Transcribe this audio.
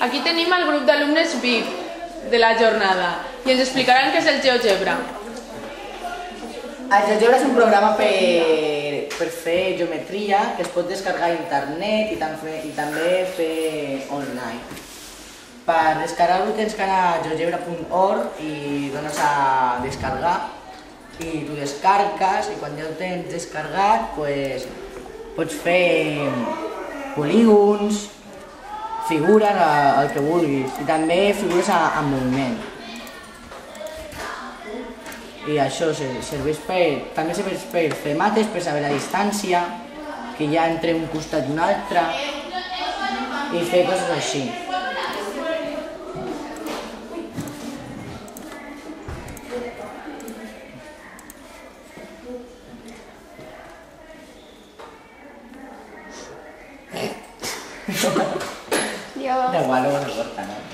Aquí tenim el grup d'alumnes VIP de la jornada i ens explicaran què és el GeoGebra. El GeoGebra és un programa per fer geometria que es pot descarregar a internet i també fer online. Per descarregar-ho tens que anar a geogebra.org i dones a descarregar i tu descarregues i quan ja ho tens descarregat pots fer polígons, figures, el que vulguis i també figures en moviment. I això també serveix per fer mates, per saber la distància que hi ha entre un costat i un altre i fer coses així. Da igual, luego se corta, ¿no?